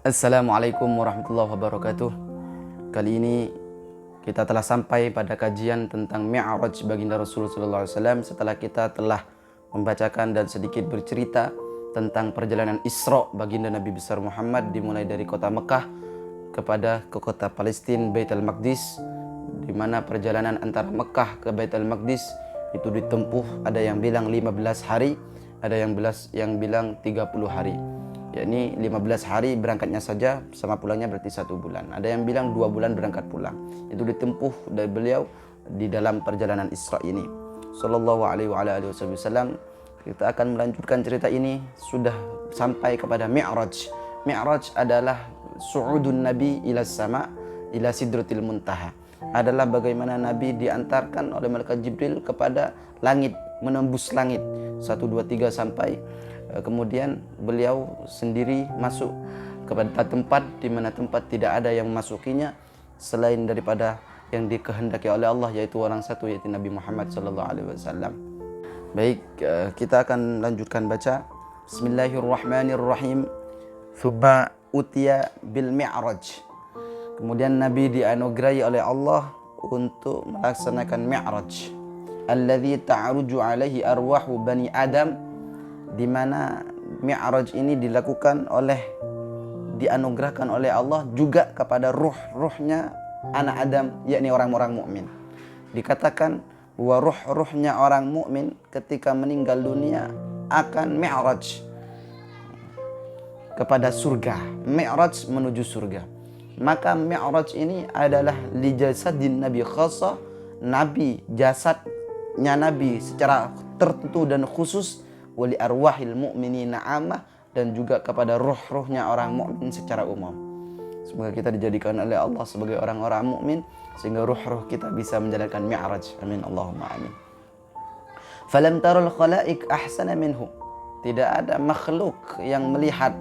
Assalamualaikum warahmatullahi wabarakatuh. Kali ini kita telah sampai pada kajian tentang Mi'raj baginda Rasulullah SAW setelah kita telah membacakan dan sedikit bercerita tentang perjalanan Isra baginda Nabi besar Muhammad dimulai dari kota Mekah kepada ke kota Palestina Baitul Maqdis, di mana perjalanan antara Mekah ke Baitul Maqdis itu ditempuh ada yang bilang 15 hari, ada yang bilang 30 hari. Yakni 15 hari berangkatnya saja sama pulangnya berarti 1 bulan. Ada yang bilang 2 bulan berangkat pulang. Itu ditempuh dari beliau di dalam perjalanan Isra ini. Sallallahu alaihi wasallam. Kita akan melanjutkan cerita ini sudah sampai kepada Mi'raj. Mi'raj adalah su'udun Nabi ila sama ila sidratil muntaha. Adalah bagaimana Nabi diantarkan oleh malaikat Jibril kepada langit, menembus langit 1 2 3 sampai kemudian beliau sendiri masuk kepada tempat di mana tempat tidak ada yang memasukinya selain daripada yang dikehendaki oleh Allah, yaitu orang satu, yaitu Nabi Muhammad SAW. Baik, kita akan lanjutkan baca. Bismillahirrahmanirrahim. Thumma utiya bil mi'raj. Kemudian Nabi dianugerahi oleh Allah untuk melaksanakan mi'raj. Alladzi ta'ruju alaihi arwahu bani Adam, di mana Mi'raj ini dianugerahkan oleh Allah juga kepada ruh-ruhnya anak Adam, yakni orang-orang mukmin. Dikatakan bahwa ruh-ruhnya orang mukmin ketika meninggal dunia akan Mi'raj kepada surga, Mi'raj menuju surga. Maka Mi'raj ini adalah li jasadin Nabi khassa, Nabi jasadnya Nabi secara tertentu dan khusus, wali arwahil mu'minina amah, dan juga kepada ruh-ruhnya orang mukmin secara umum. Semoga kita dijadikan oleh Allah sebagai orang-orang mukmin sehingga ruh-ruh kita bisa menjalankan Mi'raj. Amin Allahumma amin. Falam taral khalaik ahsana minhu. Tidak ada makhluk yang melihat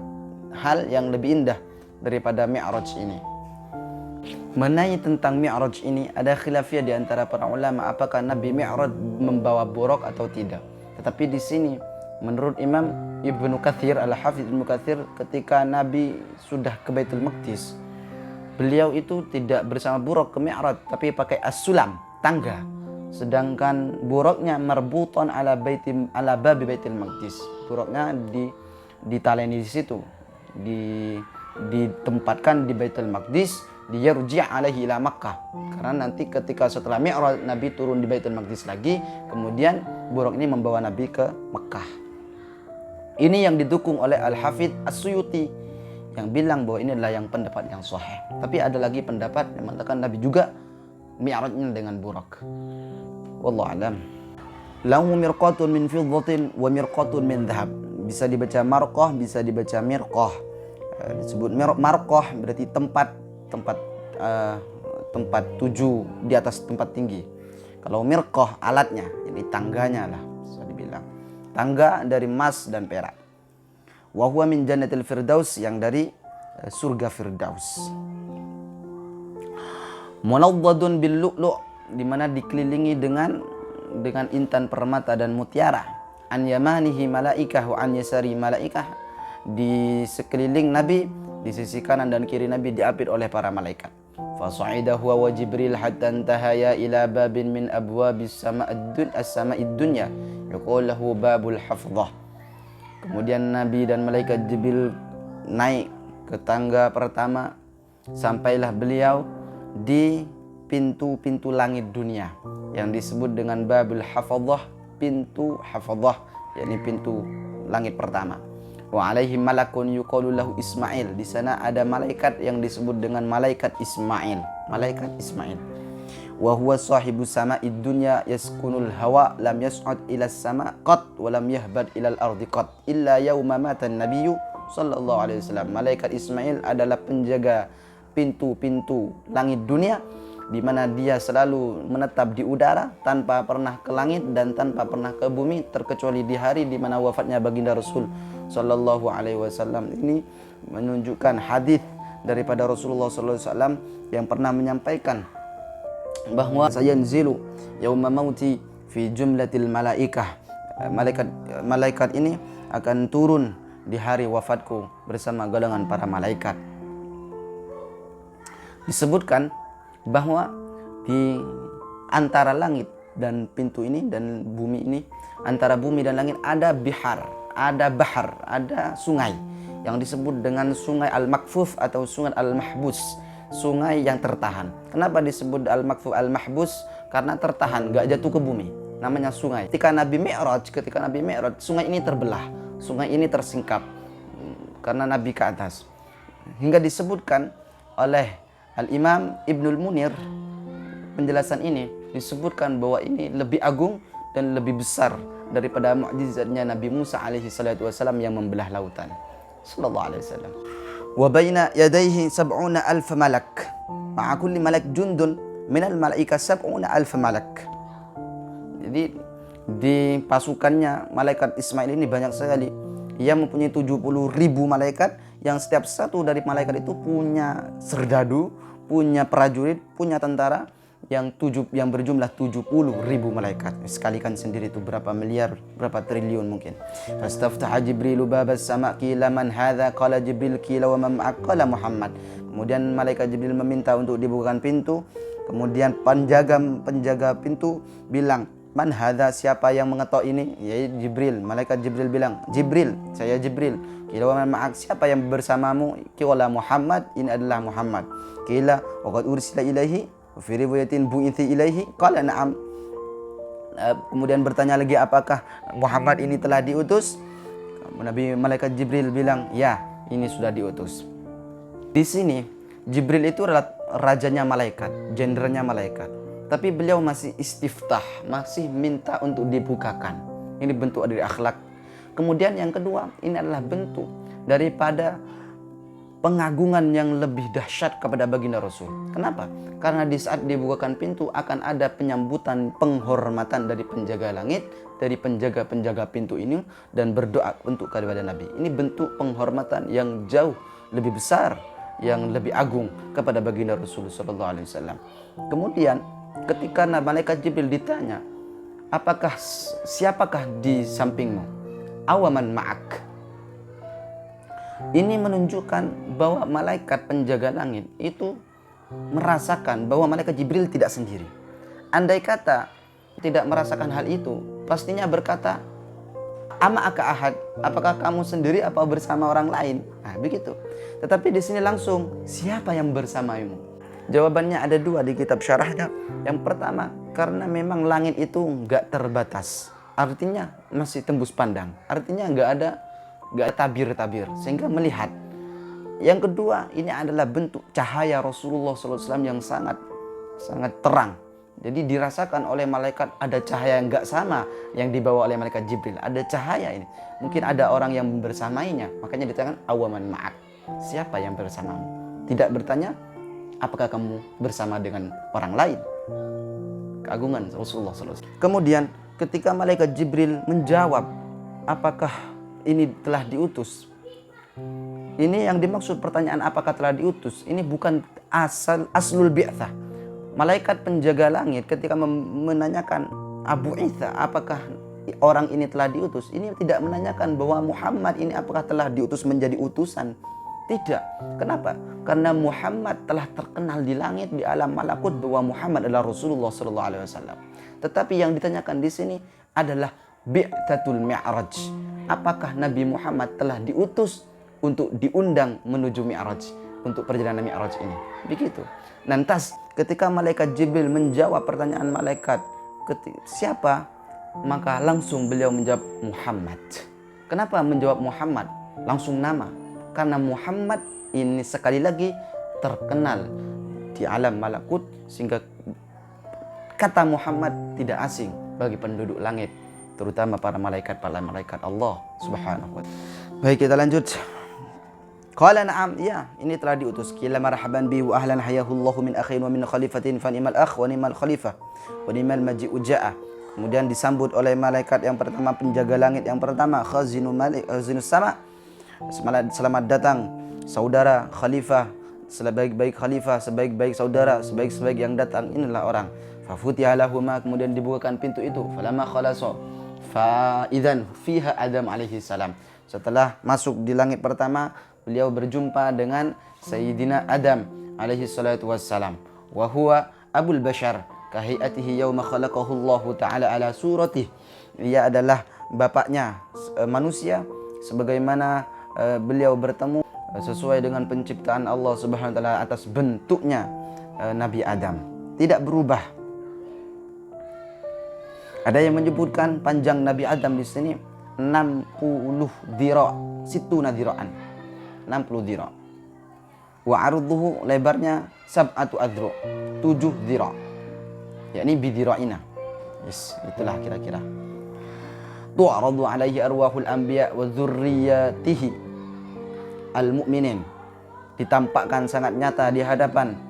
hal yang lebih indah daripada Mi'raj ini. Mengenai tentang Mi'raj ini ada khilafiyah di antara para ulama apakah Nabi Mi'raj membawa buraq atau tidak. Tetapi di sini menurut Imam Ibnu Katsir, Al-Hafidz Ibnu Katsir, ketika Nabi sudah ke Baitul Maqdis, beliau itu tidak bersama buraq ke Mi'raj, tapi pakai as-sulam, tangga. Sedangkan buraqnya marbuton ala babi Baitul Maqdis. Buraqnya ditaleni di situ, ditempatkan di Baitul Maqdis, diyarji' alaihi ila Makkah. Karena nanti ketika setelah Mi'raj Nabi turun di Baitul Maqdis lagi, kemudian buraq ini membawa Nabi ke Makkah. Ini yang didukung oleh Al-Hafidz As-Suyuti yang bilang bahwa ini adalah yang pendapat yang sahih. Tapi ada lagi pendapat yang mengatakan Nabi juga Mi'rajnya dengan buraq. Wallahu a'lam. Lahu mirqatun min fiddatin wa mirqatun min dhahab. Bisa dibaca marqah, bisa dibaca mirqah. Disebut marqah berarti tempat tuju di atas tempat tinggi. Kalau mirqah alatnya, jadi tangganya lah bisa dibilang. Tangga dari emas dan perak. Wa huwa min jannatil firdaus, yang dari surga Firdaus. Munawwadun bil lu'lu', di mana dikelilingi dengan intan permata dan mutiara. An yamanihi malaikah wa an yasari malaikah. Di sekeliling Nabi, di sisi kanan dan kiri Nabi diapit oleh para malaikat. Fasa'ida huwa wa Jibril hatta intahaya ila babin min abwabis sama'id dunya yuqal lahu babul hafdhah. Kemudian Nabi dan malaikat Jibril naik ke tangga pertama, sampailah beliau di pintu-pintu langit dunia yang disebut dengan babul hafdhah, pintu hafdhah, yakni pintu langit pertama. Wa alaihi malakun yuqalu lahu Ismail. Di sana ada malaikat yang disebut dengan malaikat Ismail. Malaikat Ismail. Wa huwa sahibu sama'id dunya yaskunul hawa lam yas'ud ila sama qat wa lam yahbad ila al-ardi qat illa yauma mata an-nabiyyu sallallahu alaihi wasallam. Malaikat Ismail adalah penjaga pintu-pintu langit dunia, di mana dia selalu menetap di udara tanpa pernah ke langit dan tanpa pernah ke bumi, terkecuali di hari di mana wafatnya baginda Rasul sallallahu alaihi wasallam. Ini menunjukkan hadis daripada Rasulullah sallallahu alaihi wasallam yang pernah menyampaikan bahwa sayanzilu yauma mauti fi jumlatil malaikah. Malaikat ini akan turun di hari wafatku bersama golongan para malaikat. Disebutkan bahwa di antara langit dan pintu ini dan bumi ini, antara bumi dan langit ada bihar, ada bahar, ada sungai yang disebut dengan sungai Al-Makfuf atau sungai Al-Mahbus, sungai yang tertahan. Kenapa disebut Al-Makfuf Al-Mahbus? Karena tertahan, gak jatuh ke bumi. Namanya sungai. Ketika Nabi Mi'raj, sungai ini terbelah, sungai ini tersingkap karena Nabi ke atas. Hingga disebutkan oleh Al-Imam Ibnul Munir, penjelasan ini disebutkan bahwa ini lebih agung dan lebih besar daripada mukjizatnya Nabi Musa alaihi salatu wasallam yang membelah lautan. Sallallahu alaihi wasallam. Wa baina yadayhi 70,000 malak. Ma'a kulli malak jundun minal malaika 70,000 malak. Jadi di pasukannya malaikat Ismail ini banyak sekali. Ia mempunyai 70.000 malaikat yang setiap satu dari malaikat itu punya serdadu, punya prajurit, punya tentara yang berjumlah 70.000 malaikat. Sekalikan sendiri itu berapa miliar, berapa triliun mungkin. Fastaftaha Jibrilu babas sama' qila man hadza qala Jibril qila wa man ma'ak qala Muhammad. Kemudian malaikat Jibril meminta untuk dibukakan pintu. Kemudian penjaga pintu bilang, "Man hadza, siapa yang mengetok ini?" Ya Jibril. Malaikat Jibril bilang, "Jibril, saya Jibril." Qila wa man ma'ak, siapa yang bersamamu? Qila Muhammad, ini adalah Muhammad. Qila wa qad ursila ilaihi wa fi riwayatin bu'ithi ilaihi qala na'am. Kemudian bertanya lagi, apakah Muhammad ini telah diutus? Malaikat Jibril bilang, "Ya, ini sudah diutus." Di sini Jibril itu adalah rajanya malaikat, jenderalnya malaikat. Tapi beliau masih istiftah, masih minta untuk dibukakan. Ini bentuk dari akhlak. Kemudian yang kedua, ini adalah bentuk daripada pengagungan yang lebih dahsyat kepada baginda Rasul. Kenapa? Karena di saat dibukakan pintu akan ada penyambutan, penghormatan dari penjaga langit, dari penjaga-penjaga pintu ini, dan berdoa untuk kepada Nabi. Ini bentuk penghormatan yang jauh lebih besar, yang lebih agung kepada baginda Rasul sallallahu alaihi wasallam. Kemudian ketika malaikat Jibril ditanya, siapakah di sampingmu? Awaman ma'ak. Ini menunjukkan bahwa malaikat penjaga langit itu merasakan bahwa malaikat Jibril tidak sendiri. Andai kata tidak merasakan hal itu, pastinya berkata, "Ama aka ahad, apakah kamu sendiri apa bersama orang lain?" Nah, begitu. Tetapi di sini langsung, siapa yang bersamamu? Jawabannya ada dua di kitab syarahnya. Yang pertama, karena memang langit itu nggak terbatas. Artinya masih tembus pandang. Artinya nggak ada tabir-tabir sehingga melihat. Yang kedua, ini adalah bentuk cahaya Rasulullah SAW yang sangat terang. Jadi dirasakan oleh malaikat ada cahaya yang nggak sama yang dibawa oleh malaikat Jibril. Ada cahaya ini. Mungkin ada orang yang bersamainya. Makanya dikatakan awaman ma'ak. Siapa yang bersamamu? Tidak bertanya, apakah kamu bersama dengan orang lain? Keagungan Rasulullah SAW. Kemudian ketika malaikat Jibril menjawab, apakah ini telah diutus? Ini yang dimaksud pertanyaan apakah telah diutus. Ini bukan aslul bi'tsah. Malaikat penjaga langit ketika menanyakan Abu Isa, apakah orang ini telah diutus? Ini tidak menanyakan bahwa Muhammad ini apakah telah diutus menjadi utusan. Tidak. Kenapa? Karena Muhammad telah terkenal di langit, di alam malakut, bahwa Muhammad adalah Rasulullah SAW. Tetapi yang ditanyakan di sini adalah bi'tatul mi'raj. Apakah Nabi Muhammad telah diutus untuk diundang menuju mi'raj, untuk perjalanan mi'raj ini? Begitu. Lantas ketika malaikat Jibril menjawab pertanyaan malaikat, siapa? Maka langsung beliau menjawab Muhammad. Kenapa menjawab Muhammad? Langsung nama. Karena Muhammad ini sekali lagi terkenal di alam malakut, sehingga kata Muhammad tidak asing bagi penduduk langit, terutama para malaikat Allah Subhanahu wa ta'ala. Baik, kita lanjut. Qala na'am, ya, ini telah diutus. Qila marhaban bihi wa ahlan hayahullahu min akhin wa min khalifatin fa ni'mal akh wa ni'mal khalifah wa ni'mal maji'u ja'a. Kemudian disambut oleh malaikat yang pertama, penjaga langit yang pertama, khazinus sama. Selamat datang saudara khalifah, sebaik-baik khalifah, sebaik-baik saudara, sebaik-sebaik yang datang, inilah orang. Fafutiha lahuma, kemudian dibukakan pintu itu. Falamma khalasu fa idzan fiha Adam alaihi salam. Setelah masuk di langit pertama, beliau berjumpa dengan Sayyidina Adam alaihi salatu wassalam. Wa huwa abul bashar kahiyatihi yawma khalaqahu Allah Ta'ala ala suratih. Ia adalah bapaknya manusia sebagaimana beliau bertemu sesuai dengan penciptaan Allah Subhanahu wa taala atas bentuknya Nabi Adam. Tidak berubah. Ada yang menyebutkan panjang Nabi Adam di sini 60 dhira', situna dhira'an. 60 dhira'. Wa arduhu, lebarnya sab'atu adru', 7 dhira'. Yakni bidhira'ina. Yes, itulah kira-kira. Tu'radu alaihi arwahul anbiya wa dzurriyyatihi al-mu'minin. Ditampakkan sangat nyata di hadapan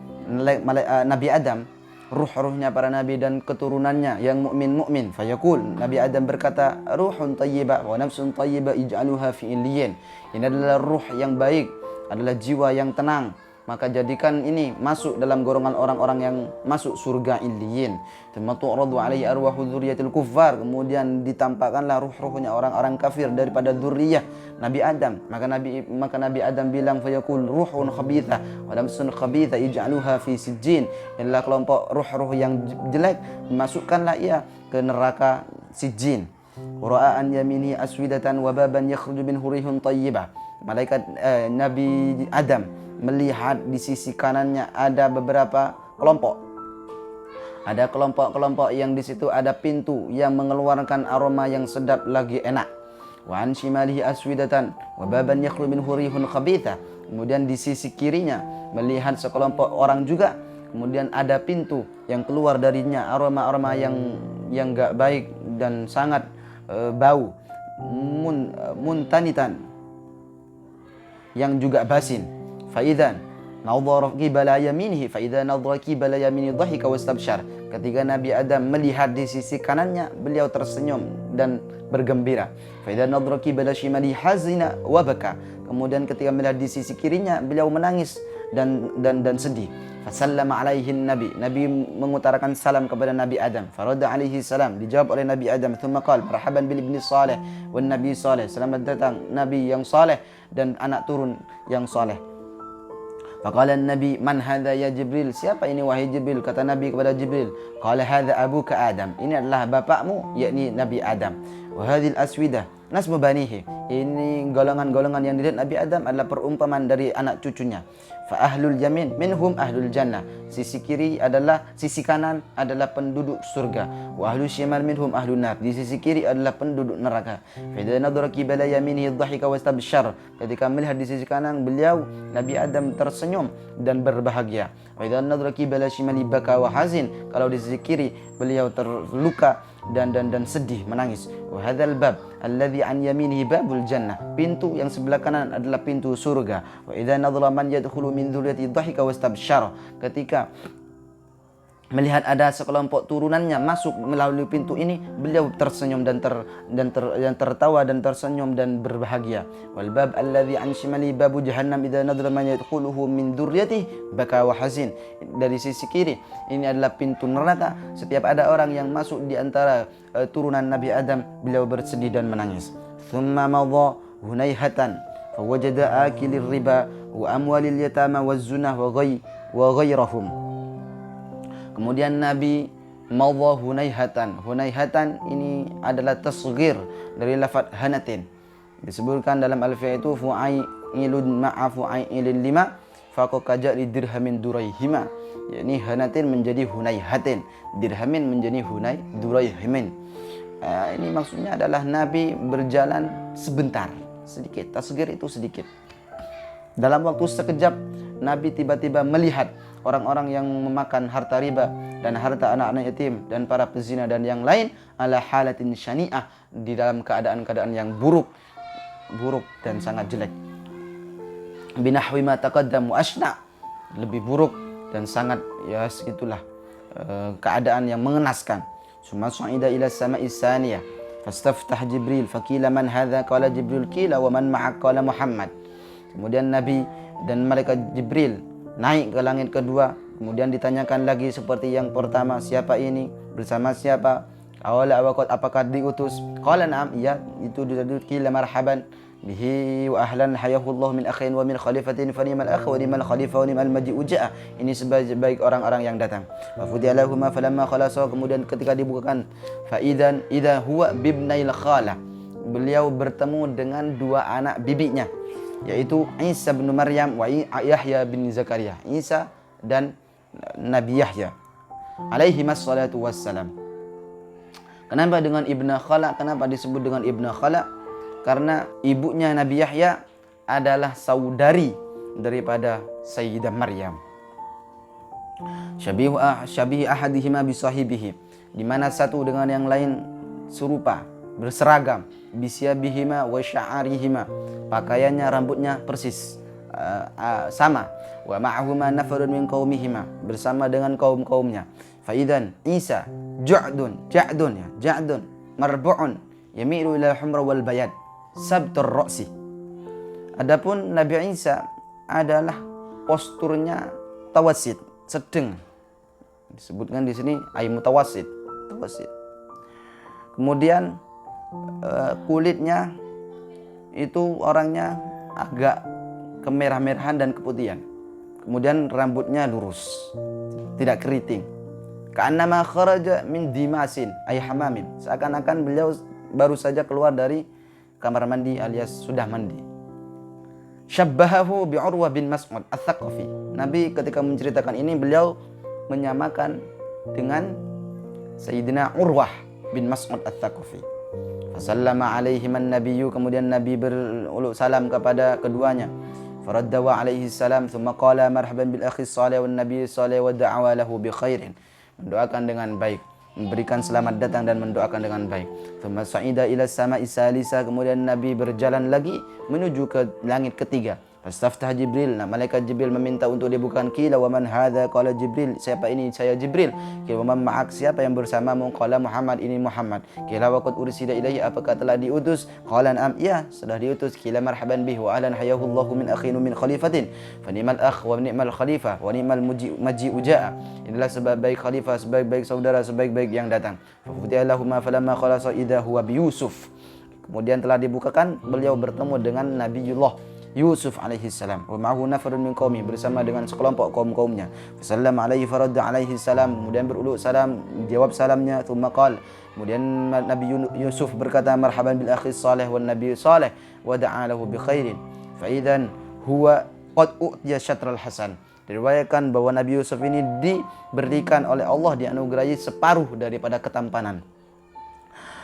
Nabi Adam ruh-ruhnya para nabi dan keturunannya yang mukmin. Fayaqul, Nabi Adam berkata, ruhun tayyibah wa nafsun tayyibah ij'aluha fi illiyin. Ini adalah ruh yang baik, adalah jiwa yang tenang, maka jadikan ini masuk dalam golongan orang-orang yang masuk surga illiyin. Tsumma tu'radu alaihi arwahu dzurriyyatil kuffar, kemudian ditampakkanlah ruh-ruhnya orang-orang kafir daripada dzurriyyah Nabi Adam. Maka Nabi Adam bilang, fayaqul ruhun khabithah wa nafsun khabithah ij'aluha fi sijjin. Inilah kelompok ruh-ruh yang jelek, masukkanlah ia ke neraka sijjin. Ra'a an yamini aswidatan wa baban yakhruju minhu rihun tayyibah. Malaikat Nabi Adam melihat di sisi kanannya ada beberapa kelompok. Ada kelompok-kelompok yang di situ ada pintu yang mengeluarkan aroma yang sedap lagi enak. Wa an shimalihi aswidatan wa baban yakhruju minhu rihun khabithah. Kemudian di sisi kirinya melihat sekelompok orang juga. Kemudian ada pintu yang keluar darinya aroma-aroma yang enggak baik dan sangat bau. Muntanitan, yang juga basin. Faidan nadhara qibala yaminihi fa idza nadhara qibala yamini dhahika wastabsyar. Ketika Nabi Adam melihat di sisi kanannya, beliau tersenyum dan bergembira. Fa idza nadhara qibala shimali hazina wa baka. Kemudian ketika melihat di sisi kirinya, beliau menangis dan sedih. Fasallama alaihi Nabi mengutarakan salam kepada Nabi Adam. Farada alaihi salam, dijawab oleh Nabi Adam. Thumma qala marhaban bil ibni salih wan nabi salih. Selamat datang Nabi yang saleh dan anak turun yang saleh. Faqala Nabi, man hadha ya Jibril? Siapa ini wahai Jibril? Kata Nabi kepada Jibril, qala hadha abuka Adam. Ini adalah bapakmu, yakni Nabi Adam. Wa hadhil aswidah nasbu banihi. Ini golongan-golongan yang dilihat Nabi Adam adalah perumpamaan dari anak cucunya. Fa ahlul yamin minhum ahlul jannah. Sisi kanan adalah penduduk surga. Wa ahlul shimal minhum ahlun nar. Di sisi kiri adalah penduduk neraka. Fa idza nadhara qibala yaminihi dhahika wastabsyar. Ketika melihat di sisi kanan beliau, Nabi Adam tersenyum dan berbahagia. Wa idza nadhara qibala shimali baka wa hazin. Kalau di sisi kiri beliau terluka dan sedih, menangis. Wa hadzal bab alladhi an yaminihi babul jannah. Pintu yang sebelah kanan adalah pintu surga. Wa idza nadhara man yadkhulu min dzurriyyati dhahika wastabsyara. Ketika melihat ada sekelompok turunannya masuk melalui pintu ini, beliau tersenyum dan tertawa dan tersenyum dan berbahagia. Wal bab alladhi an shimali babu jahannam idza nadhara man yadkhuluhu min dzurriyyatihi baka wa hazin. Dari sisi kiri ini adalah pintu neraka. Setiap ada orang yang masuk di antara turunan Nabi Adam, beliau bersedih dan menangis. Thumma madha hunayhatan fawajada akilir riba wa amwalil yatama waz zunah wa ghayrahum. Kemudian Nabi madha hunayhatan. Hunayhatan ini adalah tasghir dari lafaz hanatin. Disebutkan dalam alfiyah itu fu'ailun ma'a fu'ailin lima faqaja li dirhamin durayhima. Yakni hanatin menjadi hunayhatin, dirhamin menjadi durayhimin. Ini maksudnya adalah Nabi berjalan sebentar, sedikit. Tasghir itu sedikit. Dalam waktu sekejap Nabi tiba-tiba melihat orang-orang yang memakan harta riba dan harta anak-anak yatim dan para pezina dan yang lain ala halatin syani'ah, di dalam keadaan-keadaan yang buruk dan sangat jelek. Binahwi ma taqaddam wa ashna, lebih buruk dan sangat segitulah keadaan yang mengenaskan. Summa su'ida ila sama'i tsaniyah fastaftah Jibril faqila man hadza qala Jibril qila wa man ma'ak qala Muhammad. Kemudian Nabi dan malaikat Jibril naik ke langit kedua. Kemudian ditanyakan lagi seperti yang pertama, siapa ini? Bersama siapa? Awala awaqat, apakah diutus? Qala na'am, iya, itu diutus. Qila marhaban, bihi wa ahlan hayahullah min akhin wa min khalifatin fa ni'mal akh wa ni'mal khalifa wa ni'mal maji'u ja'a. Ini sebaik orang-orang yang datang. Fa futiha lahumma falamma khalasa, kemudian ketika dibukakan fa idzan idza huwa bibnail khala, beliau bertemu dengan dua anak bibinya, yaitu Isa bin Maryam wa Yahya bin Zakaria. Isa dan Nabi Yahya alaihi wassalatu wassalam. Kenapa dengan Ibnu Khala? Kenapa disebut dengan Ibnu Khala? Karena ibunya Nabi Yahya adalah saudari daripada Sayyidah Maryam. Syabih ahadihima bisahibihi, di mana satu dengan yang lain serupa, berseragam, bisyabihima wa sya'arihima, pakaiannya, rambutnya persis sama. Wa ma'ahuma nafarun min qaumihima, bersama dengan kaum-kaumnya. Faidan Isa ja'dun marbu'un yamilu ila al-humra wal bayad sabtur ra'si. Adapun Nabi Isa adalah posturnya tawasid, sedang. Disebutkan di sini ay mutawasid, tawasid. Kemudian kulitnya itu orangnya agak kemerah-merahan dan keputihan. Kemudian rambutnya lurus, tidak keriting. Ka'annama kharaja min dimasin ay hamamin, seakan-akan beliau baru saja keluar dari kamar mandi alias sudah mandi. Syabbahahu bi Urwah bin Mas'ud Ats-Tsaqafi. Nabi ketika menceritakan ini beliau menyamakan dengan Sayyidina Urwah bin Mas'ud Ats-Tsaqafi. Fasallama alaihim an-nabiyyu, kemudian Nabi beruluk salam kepada keduanya. Faradda wa alaihi salam, thumma qala marhaban bil akhi salih wan nabiy salih wa da'awa lahu bi khairin. Mendoakan dengan baik, memberikan selamat datang dan mendoakan dengan baik. Thumma sa'ida ila sama'i salisa, kemudian Nabi berjalan lagi menuju ke langit ketiga. Fastaftah Jibril, nah malaikat Jibril meminta untuk dibukakan. Qila wa man hadza, qala Jibril, siapa ini? Saya Jibril. Qila wa man ma'ak, siapa yang bersamamu? Qala Muhammad, ini Muhammad. Qila wa qad ursila ilaihi, apakah telah diutus? Qala na'am, iya sudah diutus. Qila marhaban bihi wa ahlan hayahullahu min akhin min khalifatin fa ni'mal akh wa ni'mal khalifah wa ni'mal maji'u ja'a. Inilah sebaik-baik khalifah, sebaik-baik saudara, sebaik-baik yang datang. Fa futiha lahum falamma khalasa idza huwa bi Yusuf. Kemudian telah dibukakan, beliau bertemu dengan Nabiullah Yusuf alaihi salam. Wa ma'ahu nafarun min qaumi, bersama dengan sekelompok kaum-kaumnya. Fasallama alaihi faradda alaihi salam, kemudian beruluk salam, jawab salamnya. Tsumma qala, kemudian Nabi Yusuf berkata marhaban bil akhi salih wan nabiy salih wa da'a lahu bi khairin. Fa idzan huwa qad u'tiya syatral hasan. Diriwayatkan bahwa Nabi Yusuf ini diberikan oleh Allah, dianugerahi separuh daripada ketampanan.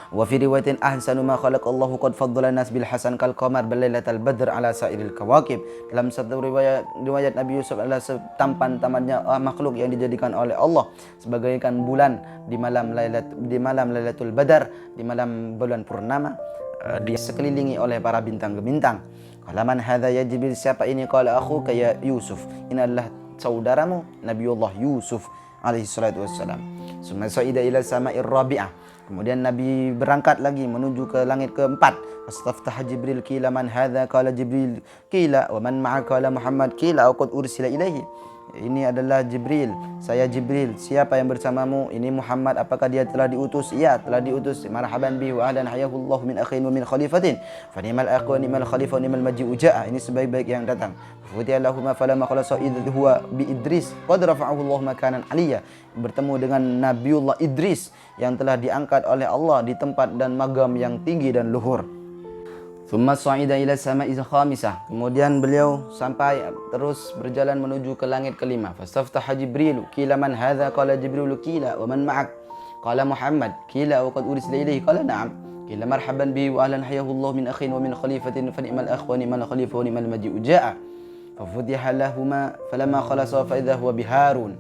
Wa fi riwayatin ahsanu ma khalaqallahu qad faddala nas bil hasan kal qamar bal lailatal badr ala sairil kawakib. Dalam satu riwayat Nabi Yusuf adalah setampan-tamannya makhluk yang dijadikan oleh Allah sebagaikan bulan di malam Lailatul Badar, di malam bulan purnama, dia sekelilingi oleh para bintang-bintang. Qala man hadza ya Jibril, siapa ini? Qala akhuka ya Yusuf, ini adalah saudaramu Nabiullah Yusuf alaihi salatu wassalam. Summa sa'ida ila sama'ir rabi'ah, kemudian Nabi berangkat lagi menuju ke langit keempat. Fastaftah Jibril, qila man hadza? Qala Jibril. Qila wa man ma'a? Qala Muhammad. Qila qad ursila ilaihi. Ini adalah Jibril, saya Jibril. Siapa yang bersamamu? Ini Muhammad. Apakah dia telah diutus? Ya, telah diutus. Marhaban bihi wa ahlan hayahullahu min akhin wa min khalifatin fa ni'mal akh wa ni'mal khalifah wa ni'mal maji'u ja'a. Ini sebaik-baik yang datang. Futiha lahum falamma khalasa idh huwa bi Idris qad rafa'ahu Allah makanan aliyya. Bertemu dengan Nabiullah Idris yang telah diangkat oleh Allah di tempat dan magam yang tinggi dan luhur. Thumma sa'ida ila sama'il khamisah, kemudian beliau sampai terus berjalan menuju ke langit kelima. Fastaftaha Jibril, qila man hadza? Qala Jibril. Qila wa man ma'ak? Qala Muhammad. Qila wa qad ursila ilayhi? Qala na'am. Qila marhaban bihi wa ahlan hayahullahu min akhin wa min khalifatin fa ni'mal akh wa ni'mal khalifah wa ni'mal maji'u ja'a. Fa futiha lahumā falamma khalasa fa idza huwa bi Harun.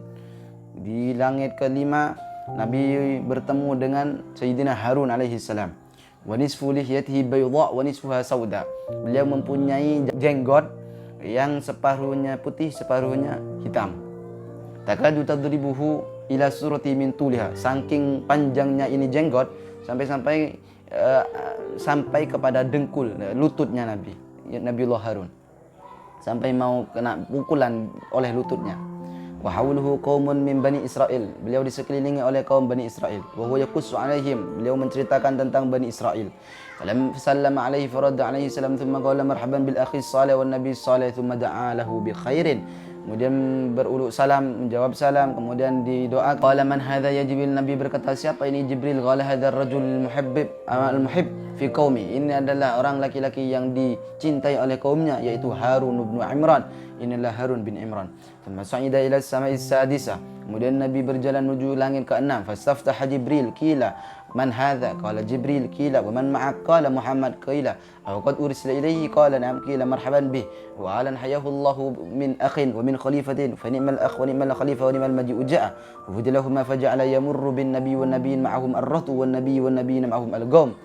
Di langit kelima Nabi bertemu dengan Sayyidina Harun alaihi salam. Wa nisfu lihyatihi bayda wa nisfuha sauda. Beliau mempunyai jenggot yang separuhnya putih, separuhnya hitam. Takadu tadribuhu ila surati min tuliha. Saking panjangnya ini jenggot sampai kepada dengkul, lututnya Nabiullah Harun. Sampai mau kena pukulan oleh lututnya. wa hawluhu qaumun min Bani Israel. Beliau disekelilingi oleh kaum Bani Israel. Wa huwa yaqussu alaihim. Beliau menceritakan tentang Bani Israel. Falam sallama alaihi faradda alaihi salam thumma qala marhaban bil akhi salih wan nabi salih thumma da'a lahu bi khairin. Kemudian beruluk salam, menjawab salam, kemudian didoa. Qala man hadha ya Jibril, Nabi berkata, siapa ini Jibril? Qala hadha ar-rajul al-muhibb fi qaumi. Ini adalah orang laki-laki yang dicintai oleh kaumnya, yaitu Harun bin Imran. Inilah Harun bin Imran. Thumma sa'ida ila as-sama'is sadisah. Kemudian Nabi berjalan menuju langit ke-6. Fastaftaha Jibril, qila man hadha? Qala Jibril, qila wa man ma'ak? Qala Muhammad, qila aw qad ursila ilayhi? Qala na'am, qila marhaban bih wa alan hayahu Allah min akhin wa min khalifatin fa ni'mal akh wa ni'mal khalifa wa ni'mal maji'u ja'a wa hudilahuma faja'ala yamurru bin nabi wan nabiyyin ma'ahum ar-ratu wan nabiy wan nabiyyin ma'ahum al-qaum.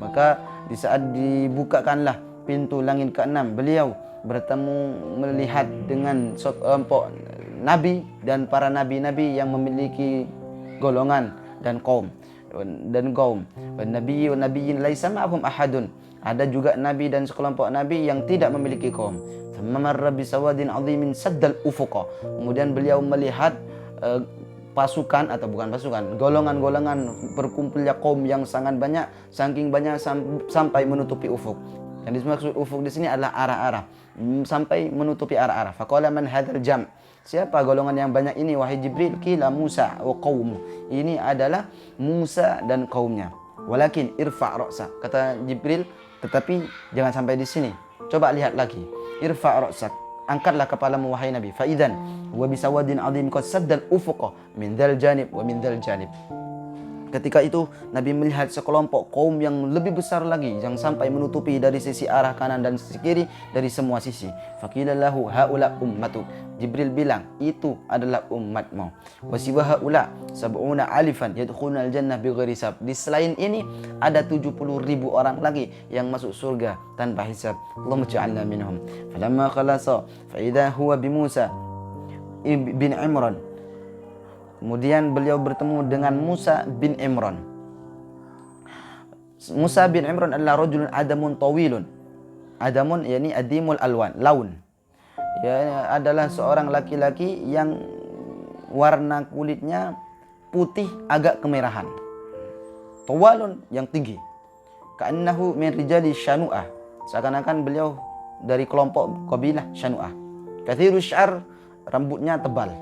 Maka di saat dibukakanlah pintu langit ke-6, beliau bertemu melihat dengan sekelompok nabi dan para nabi-nabi yang memiliki golongan dan kaum. Nabi wa nabiyyin laisa ma'hum ahadun. Ada juga nabi dan sekelompok nabi yang tidak memiliki kaum. Marra bi sawadin 'azimin saddal ufuqa. Kemudian beliau melihat pasukan atau bukan pasukan, golongan-golongan berkumpulnya kaum yang sangat banyak, saking banyak sampai menutupi ufuk. Yang dimaksud ufuk di sini adalah arah-arah, sampai menutupi arah-arah. Faqala man hadzal jam'? Siapa golongan yang banyak ini wahai Jibril? Qila Musa wa qaum. Ini adalah Musa dan kaumnya. Walakin irfa' ra'sa. Kata Jibril, tetapi jangan sampai di sini. Coba lihat lagi. Irfa' ra'sak. Angkatlah kepalamu wahai Nabi. Fa idzan wa bisawadin 'adzim qad saddal ufuqa min dzal janib wa min dzal janib. Ketika itu Nabi melihat sekelompok kaum yang lebih besar lagi yang sampai menutupi dari sisi arah kanan dan sisi kiri, dari semua sisi. Faqila lahu haula ummatu. Jibril bilang, itu adalah umatmu. Wa siwa haula sab'una alifan yadkhuluna al-jannah bighairi hisab. Di selain ini ada 70.000 orang lagi yang masuk surga tanpa hisab. Allahumma ja'alna minhum. Falamma khalasa fa idza huwa bi Musa bin Imran. Kemudian beliau bertemu dengan Musa bin Imran. Musa bin Imran adalah rajulun adamun tawilun. Adamun yakni adimul alwan, laun. Ya, adalah seorang laki-laki yang warna kulitnya putih agak kemerahan. Tawalun, yang tinggi. Ka'annahu min rijali Syanu'ah. Seakan-akan beliau dari kelompok kabilah Syanu'ah. Kathirus syar, rambutnya tebal.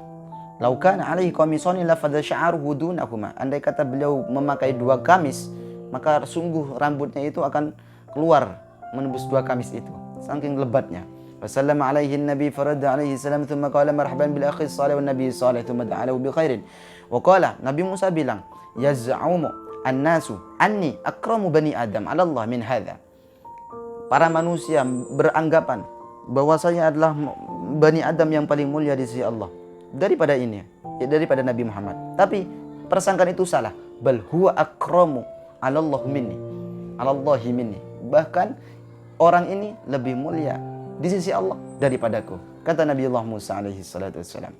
Laukan alaihi qamisani lafadha sya'ruhu dunahuma. Andai kata beliau memakai 2 kamis, maka sungguh rambutnya itu akan keluar menembus 2 kamis itu, saking lebatnya. Wasallama alaihi nabi faradda alaihi salam thumma qala marhaban bil akhi salih wan nabi salih thumma da'a lahu bi khairin. Wa qala, Nabi Musa bilang, yaz'umu an-nasu anni akramu bani Adam 'ala Allah min hadza. Para manusia beranggapan bahwa saya adalah Bani Adam yang paling mulia di sisi Allah daripada ini, daripada Nabi Muhammad. Tapi persangkaan itu salah. Bal huwa akramu 'ala Allah minni. 'Ala Allahi minni. Bahkan orang ini lebih mulia di sisi Allah daripadaku. Kata Nabi Allah Musa alaihi salatu wassalam.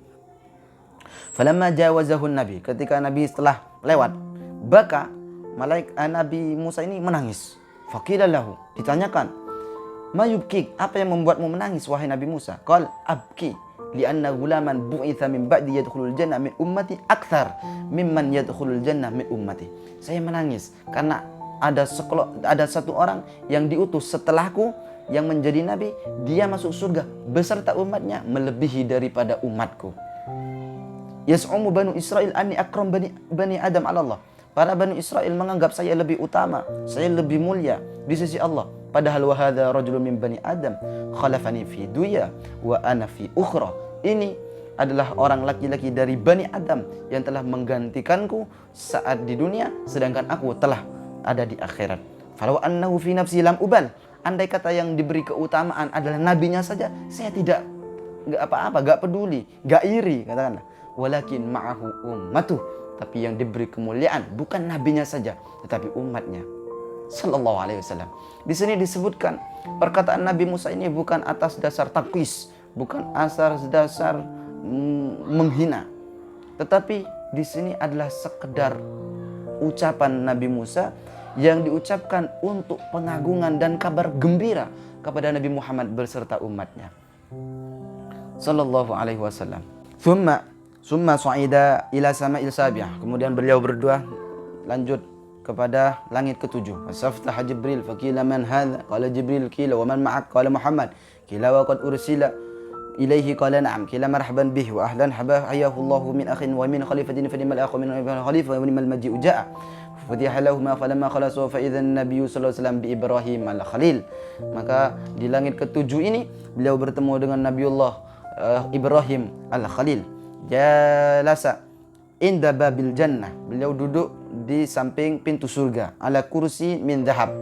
Falamma jawazahu Nabi, ketika Nabi setelah lewat, baka Nabi Musa ini menangis. Faqila lahu, ditanyakan, ma yubkik, apa yang membuatmu menangis wahai Nabi Musa? Qal abki lianna gulaman bu'itha min ba'di yadkhulul jannah min ummati akthar mimman yadkhulul jannah min ummati. Saya menangis karena ada satu orang yang diutus setelahku yang menjadi nabi, dia masuk surga beserta umatnya melebihi daripada umatku. Yas'umu banu Israel anni akram bani Adam 'ala Allah. Para Bani Israel menganggap saya lebih utama, saya lebih mulia di sisi Allah. Padahal wa hadza rajulun min bani Adam khalafani fi dunya wa ana fi ukhra. Ini adalah orang laki-laki dari Bani Adam yang telah menggantikanku saat di dunia, sedangkan aku telah ada di akhirat. Falau annahu fi nafsi lam ubal. Andai kata yang diberi keutamaan adalah nabinya saja, saya tidak apa-apa, gak peduli, gak iri, katakanlah. Walakin ma'ahu ummatuh. Tapi yang diberi kemuliaan bukan nabinya saja, tetapi umatnya. Sallallahu alaihi wasallam. Di sini disebutkan perkataan Nabi Musa ini bukan atas dasar takwis, bukan atas dasar menghina, tetapi di sini adalah sekedar ucapan Nabi Musa yang diucapkan untuk pengagungan dan kabar gembira kepada Nabi Muhammad beserta umatnya. Sallallahu alaihi wasallam. Thumma Summa su'ida ila sama'il sabi'ah. Kemudian beliau berdua lanjut kepada langit ketujuh. Fasaftaha Jibril faqila man hadha? Qala Jibril. Qila wa man ma'ak? Qala Muhammad. Qila wa qad ursila ilaihi? Qala na'am. Qila marhaban bihi wa ahlan hayahu Allahu min akhin wa min khalifatin fa ni'mal akhu min khalifah wa ni'mal maji'u ja'a. Futiha lahuma falamma khalasu fa idzan nabiyyu sallallahu alaihi wasallam bi Ibrahim al-Khalil. Maka di langit ketujuh ini beliau bertemu dengan Nabiullah Ibrahim al-Khalil. Jalasa inda babil jannah. Beliau duduk di samping pintu surga. Ala kursi min dhahab.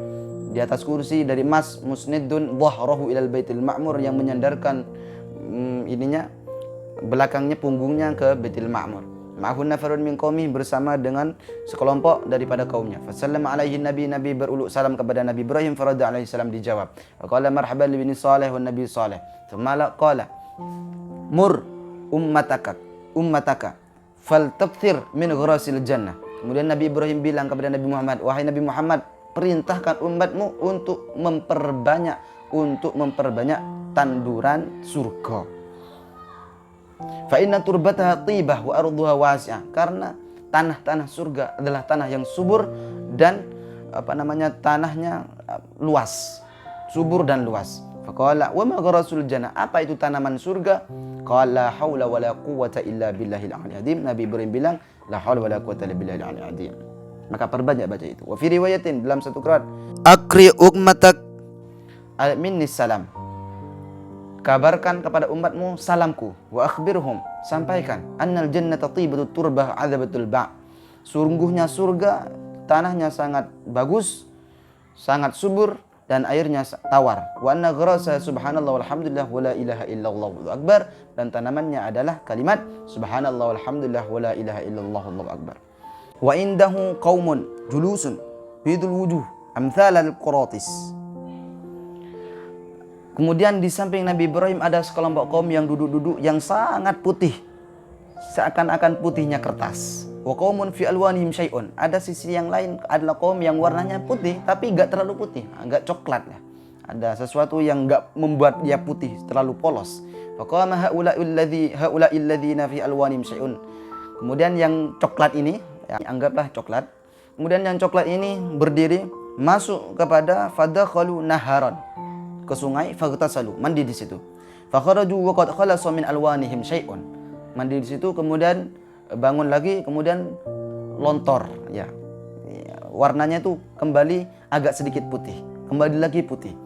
Di atas kursi dari emas, musnidun dhahrahu ilal baitil ma'mur, yang menyandarkan belakangnya, punggungnya ke Baitul Ma'mur. Ma'ahun nafarun min qaumi, bersama dengan sekelompok daripada kaumnya. Fasallama alaihi nabi, nabi beruluk salam kepada Nabi Ibrahim. Farada alaihi salam, dijawab. Qala marhaban li bani Saleh wa nabi Saleh. Thumma qala mur ummataka faltabthir min gharasil jannah. Kemudian Nabi Ibrahim bilang kepada Nabi Muhammad, wahai Nabi Muhammad, perintahkan umatmu untuk memperbanyak tanduran surga. Fa inna turbataha tibah wa arduha wasi'ah. Karena tanah-tanah surga adalah tanah yang subur dan tanahnya luas, subur dan luas. Faqala wa ma gharasul jannah? Apa itu tanaman surga? Qala la haula wala quwwata illa billahil aliyyil azim. Nabi Ibrahim bilang la haula wala quwwata illa billahil aliyyil azim. Maka perbanyak baca itu. Wa fi riwayatin, dalam satu qiraat, akri ummatak minni salam. Kabarkan kepada umatmu salamku. Wa akhbirhum, sampaikan, annal jannata tibatut turbah adzabatul ba'. Sungguhnya surga tanahnya sangat bagus, sangat subur, dan airnya tawar. Wa anna gharasa subhanallah walhamdulillah wala ilaha illallah wallahu akbar. Dan tanamannya adalah kalimat subhanallah walhamdulillah wala ilaha illallah wallahu akbar. Wa indahu qaumun julusun bidul wujuh amthal al-quratis. Kemudian di samping Nabi Ibrahim ada sekelompok kaum yang duduk-duduk yang sangat putih, seakan-akan putihnya kertas. Wa qaumun fi alwanihim syai'un. Ada sisi yang lain adalah kaum yang warnanya putih tapi enggak terlalu putih, agak coklat ya. Ada sesuatu yang enggak membuat dia putih terlalu polos. Faqama haula'il ladzina fi alwanihim syai'un. Kemudian yang coklat ini, ya, anggaplah coklat. Kemudian yang coklat ini berdiri masuk kepada fadakhalu naharan, ke sungai, faghtasalu, mandi di situ. Fakharaju wa qad khalasa min alwanihim syai'un. Mandi di situ, kemudian bangun lagi, kemudian lontor ya. Warnanya itu kembali agak sedikit putih, kembali lagi putih.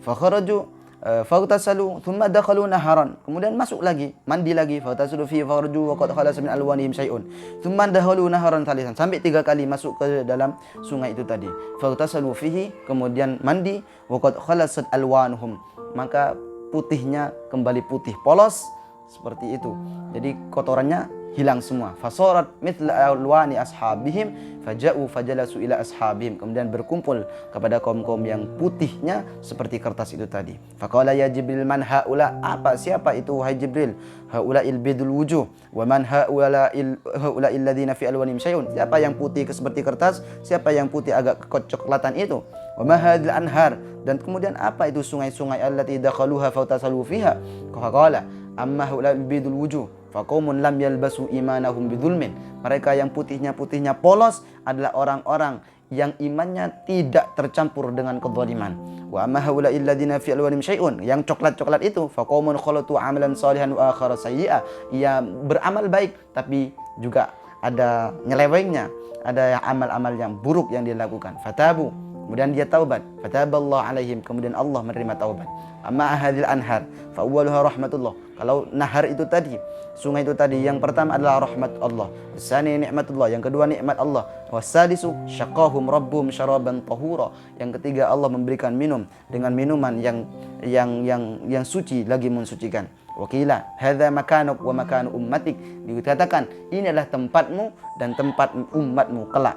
Fakharaju faghtasalu thumma dakhalu naharan. Kemudian masuk lagi, mandi lagi, faghtasalu fi fakharaju wa qad khalasa min alwanihim syai'un. Thumma dakhalu naharan thalithan, sampai 3 kali masuk ke dalam sungai itu tadi. Faghtasalu fihi, kemudian mandi, wa qad khalasat alwanuhum, maka putihnya kembali putih polos seperti itu. Jadi kotorannya hilang semua. Fasarat mithla alwani ashabihim faja'u fajalasu ila ashabihim. Kemudian berkumpul kepada kaum-kaum yang putihnya seperti kertas itu tadi. Faqala ya Jibril man haula? Siapa itu wahai Jibril? Haula'il bidul wujuh wa man haula'il ladzina fi alwanihim syai'un. Siapa yang putih seperti kertas? Siapa yang putih agak kecoklatan itu? Wa ma hadhil anhar? Dan kemudian apa itu sungai-sungai allati dakhaluha fatasalu fiha? Qala amma haula'il bidul wujuh faqaumun lam yalbasu imanahum bidzulmin. Mereka yang putihnya polos adalah orang-orang yang imannya tidak tercampur dengan kezaliman. Wa amma haula'il ladzina fi alwanihim syai'un, yang coklat-coklat itu faqaumun khalatu amalan salihan wa akhara sayyi'a. Ia beramal baik tapi juga ada nyelewengnya, ada amal-amal yang buruk yang dia lakukan. Fatabu, kemudian dia taubat. Fataballahu alaihim, kemudian Allah menerima taubat. Amma hadhil anhar fa awwaluha rahmatullah. Kalau nahar itu tadi, sungai itu tadi, yang pertama adalah rahmat Allah, tsani nikmatullah, yang kedua nikmat Allah, wasadisu syaqahum rabbuhum syaraban tahura, yang ketiga Allah memberikan minum dengan minuman yang suci lagi mensucikan. Wakila hadza makanuk wa makanu ummatik, dikatakan ini adalah tempatmu dan tempat umatmu kelak.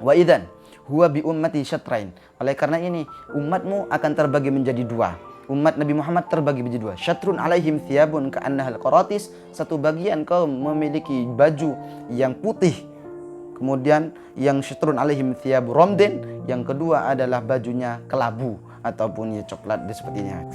Wa idzan huwa bi ummati syatrain. Oleh karena ini umatmu akan terbagi menjadi dua. Umat Nabi Muhammad terbagi menjadi dua. Syatrun alaihim thiyabun ka'annahal qaratis. Satu bagian kaum memiliki baju yang putih. Kemudian yang syatrun alaihim thiyabu romdin. Yang kedua adalah bajunya kelabu ataupun ya coklat sepertinya.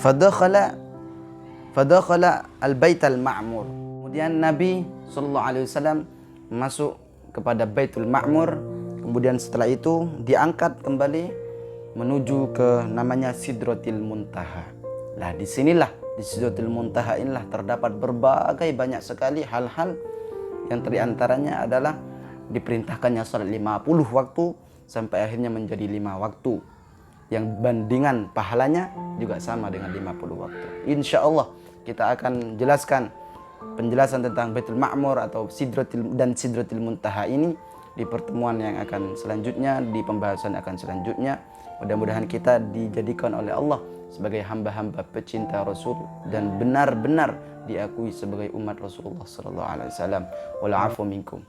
Fadakhala al-baital ma'mur. Kemudian Nabi Sallallahu Alaihi Wasallam masuk kepada Baitul Ma'mur. Kemudian setelah itu diangkat kembali menuju ke namanya Sidratil Muntaha. Lah disinilah, di Sidratil Muntaha inilah terdapat berbagai banyak sekali hal-hal yang diantaranya adalah diperintahkannya salat 50 waktu sampai akhirnya menjadi 5 waktu. Yang bandingan pahalanya juga sama dengan 50 waktu. Insya Allah kita akan jelaskan penjelasan tentang Baitul Ma'mur atau Sidratil Muntaha ini di pertemuan yang akan selanjutnya, di pembahasan akan selanjutnya. Mudah-mudahan kita dijadikan oleh Allah sebagai hamba-hamba pecinta Rasul dan benar-benar diakui sebagai umat Rasulullah sallallahu alaihi wasallam. Wal 'afu minkum.